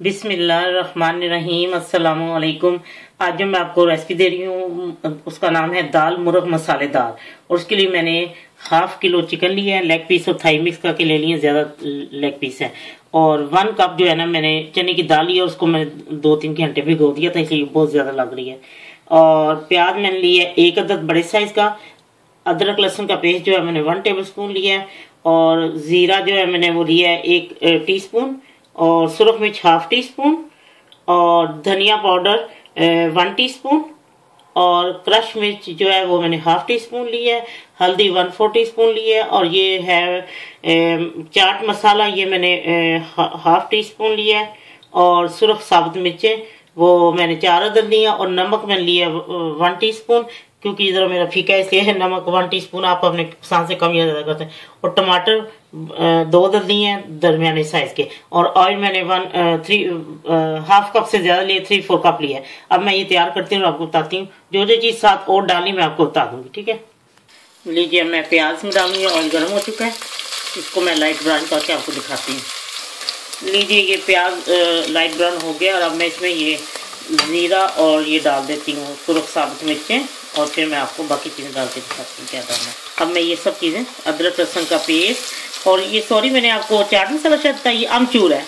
बिस्मिल्लाहिर्रहमानिर्रहीम। अस्सलाम वालेकुम। आज जो मैं आपको रेसिपी दे रही हूँ उसका नाम है दाल मुर्ग मसालेदार। और उसके लिए मैंने हाफ किलो चिकन लिया है, लेग पीस और थाई मिक्स करके ले लिए, ज़्यादा लेग पीस है। और 1 कप जो है ना मैंने चने की दाल ली है, उसको मैं 2-3 घंटे भिगो दिया था, इसलिए बहुत ज़्यादा लग रही है। और प्याज मैंने लिया है 1 अदद बड़े साइज़ का। अदरक लहसुन का पेस्ट जो है मैंने 1 टेबल स्पून लिया है। और ज़ीरा जो है मैंने वो लिया है 1 टीस्पून। और सुरख मिर्च 1/2 टीस्पून। और धनिया पाउडर 1 टीस्पून। और क्रश मिर्च जो है वो मैंने 1/2 टीस्पून ली है। हल्दी 1/4 टीस्पून ली है। और ये है चाट मसाला, ये मैंने 1/2 टीस्पून लिया है। और सुरख साबुत मिर्चें वो मैंने 4 अदद लिया। और नमक मैंने लिया 1 टीस्पून, क्योंकि इधर मेरा फीका है इसलिए है नमक 1 टीस्पून, आप अपने पसंद से कम या ज़्यादा करते हैं। और टमाटर 2 अदद लिए हैं दरमियाने साइज के। और ऑयल मैंने 1/2 कप से ज़्यादा लिए, 3-4 कप लिया है। अब मैं ये तैयार करती हूँ और आपको बताती हूँ। जो जो चीज़ साथ और डाली मैं आपको बता दूँगी, ठीक है। लीजिए मैं प्याज में डालूंगी, ऑयल गर्म हो चुका है, इसको मैं लाइट ब्राउन करके आपको दिखाती हूँ। लीजिए ये प्याज लाइट ब्राउन हो गया और अब मैं इसमें ये ज़ीरा और ये डाल देती हूँ सुरख साबुत मिर्चें। और फिर मैं आपको बाकी चीज़ें डाल के दिखाती हूँ क्या डालना है। अब मैं ये सब चीज़ें, अदरक लहसुन का पेस्ट, और ये सॉरी मैंने आपको चाट मसाला शायद था, ये आमचूर है,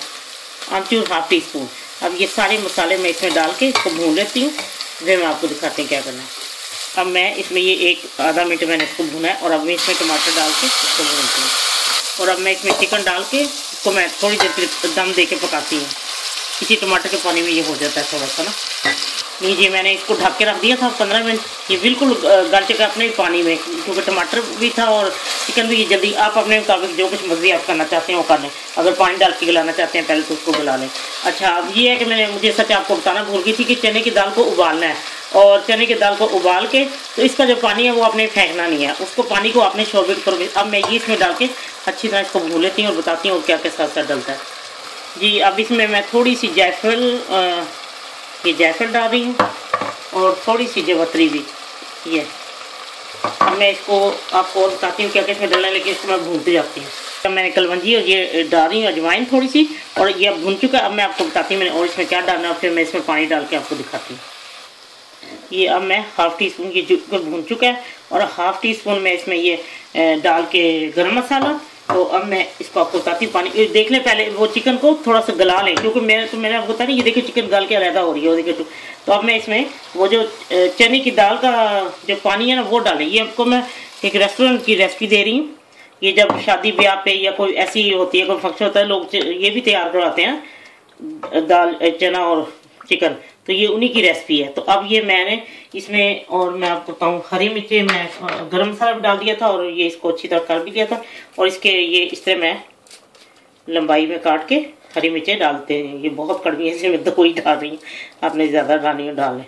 आमचूर 1/2 टीस्पून। अब ये सारे मसाले मैं इसमें डाल के इसको भून लेती हूँ, फिर मैं आपको दिखाती हूँ क्या करना है। अब मैं इसमें ये 1-आधा मिनट मैंने इसको भूना है। और अब मैं इसमें टमाटर डाल के इसको भूनती हूँ। और अब मैं इसमें चिकन डाल के इसको मैं थोड़ी देर के लिए दम दे के पकाती हूँ। इसी टमाटर के पानी में ये हो जाता है थोड़ा सा ना। लीजिए मैंने इसको ढक के रख दिया था 15 मिनट, ये बिल्कुल गल चुका अपने पानी में, क्योंकि टमाटर भी था और चिकन भी। जल्दी आप अपने मुताबिक जो कुछ मर्जी आप करना चाहते हैं वो कर लें। अगर पानी डाल के गलाना चाहते हैं पहले तो उसको गला लें। अच्छा, अब ये है कि मुझे सच आपको बताना भूल गई थी कि चने की दाल को उबालना है। और चने की दाल को उबाल के तो इसका जो पानी है वो आपने फेंकना नहीं है, उसको पानी को आपने शोरबिट करोगे। अब मैं ये इसमें डाल के अच्छी तरह इसको भून लेती हूँ और बताती हूँ क्या क्या साथ साथ डलता है। जी अब इसमें मैं थोड़ी सी जायफल डाल रही हूँ और थोड़ी सी जावित्री भी। ये अब मैं इसको आपको और बताती हूँ क्या क्या इसमें डालना है, लेकिन इसको मैं भूनती जाती हूँ। अब मैंने कलवंजी और ये डाल रही हूँ अजवाइन थोड़ी सी, और ये अब भून चुका है। अब मैं आपको बताती हूँ मैंने और इसमें क्या डालना है, फिर मैं इसमें पानी डाल के आपको दिखाती हूँ। ये अब मैं 1/2 टीस्पून ये भून चुका है। और 1/2 टीस्पून में इसमें ये डाल के गरम मसाला। तो अब मैं इसको आपको बताती हूँ। पानी देख लें पहले, वो चिकन को थोड़ा सा गला लें, क्योंकि मैंने आपको बता नहीं, ये देखिए चिकन गल के अलहदा हो रही है, वो देखिए। तो अब मैं इसमें वो जो चने की दाल का जो पानी है ना वो डालें। ये आपको मैं एक रेस्टोरेंट की रेसिपी दे रही हूँ। ये जब शादी ब्याह पे या कोई ऐसी होती है, कोई फंक्शन होता है, लोग ये भी तैयार करवाते हैं दाल चना और चिकन, तो ये उन्हीं की रेसिपी है। तो अब ये मैंने इसमें, और मैं आपको बताऊँ, हरी मिर्चें मैं गरम मसाला भी डाल दिया था और ये इसको अच्छी तरह कर भी दिया था। और इसके ये इस तरह मैं लंबाई में काट के हरी मिर्चें डालते हैं। ये बहुत कड़वी है, इसमें तो कोई डाल रही है, आपने ज़्यादा डालनी है डाल लें।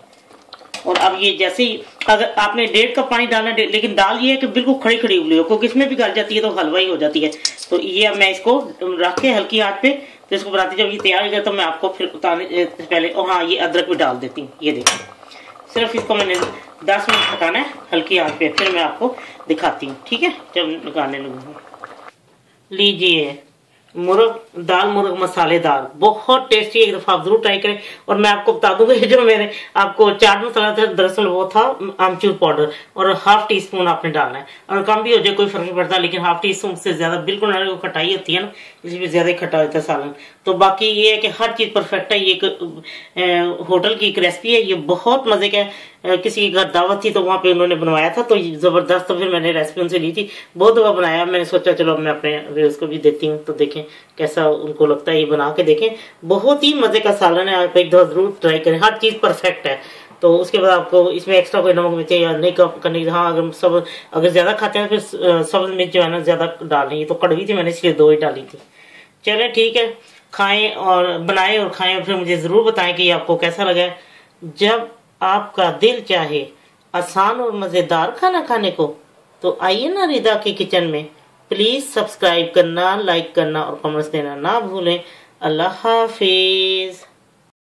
और अब ये जैसे ही, अगर आपने 1.5 कप पानी डालना है, लेकिन दाल ये है कि बिल्कुल खड़ी खड़ी उबली हो, क्योंकि इसमें भी गल जाती है तो हलवा ही हो जाती है। तो ये अब मैं इसको रख के हल्की आंच पे, तो इसको बनाती, जब ये तैयार हो जाए तो मैं आपको फिर उतारने से पहले, और हाँ ये अदरक भी डाल देती हूँ। ये देखिए, सिर्फ इसको मैंने 10 मिनट पकाना है हल्की आंच पे, फिर मैं आपको दिखाती हूँ, ठीक है, जब निकालने लगूंगी। लीजिए दाल मुर्ग मसालेदार, बहुत टेस्टी, एक दफ़ा आप जरूर ट्राई करें। और मैं आपको बता दूंगा, जो मैंने आपको चाट मसाला था दरअसल वो था आमचूर पाउडर, और 1/2 टीस्पून आपने डालना है। और कम भी हो जाए कोई फर्क नहीं पड़ता, लेकिन 1/2 टीस्पून से ज्यादा बिल्कुल ना, वो खटाई होती है ना, इसलिए ज्यादा ही खट्टा होता है सालन। तो बाकी ये है कि हर चीज परफेक्ट है। ये एक होटल की एक रेसिपी है, ये बहुत मजे का है। किसी की घर दावत थी तो वहां पे उन्होंने बनवाया था, तो जबरदस्त। तो फिर मैंने रेसिपी उनसे ली थी, बहुत दफा बनाया। मैंने सोचा चलो मैं अपने व्यूअर्स को भी देती हूँ, तो देखें कैसा उनको लगता है, ये बना के देखें। बहुत ही मजे का सालन है, आप एक दफा जरूर ट्राई करें, हर चीज परफेक्ट है। तो उसके बाद आपको इसमें एक्स्ट्रा कोई नमक मिर्च या नहीं करने की, हाँ अगर ज्यादा खाते हैं फिर सब्ज मिर्च जो है ना ज्यादा डालनी, तो कड़वी थी मैंने इसलिए 2 ही डाली थी। चले ठीक है, खाएं और बनाएं और खाएं, और फिर मुझे जरूर बताएं कि ये आपको कैसा लगा। जब आपका दिल चाहे आसान और मजेदार खाना खाने को, तो आइए ना रिदा के किचन में। प्लीज सब्सक्राइब करना, लाइक करना और कमेंट्स देना ना भूलें। अल्लाह हाफिज।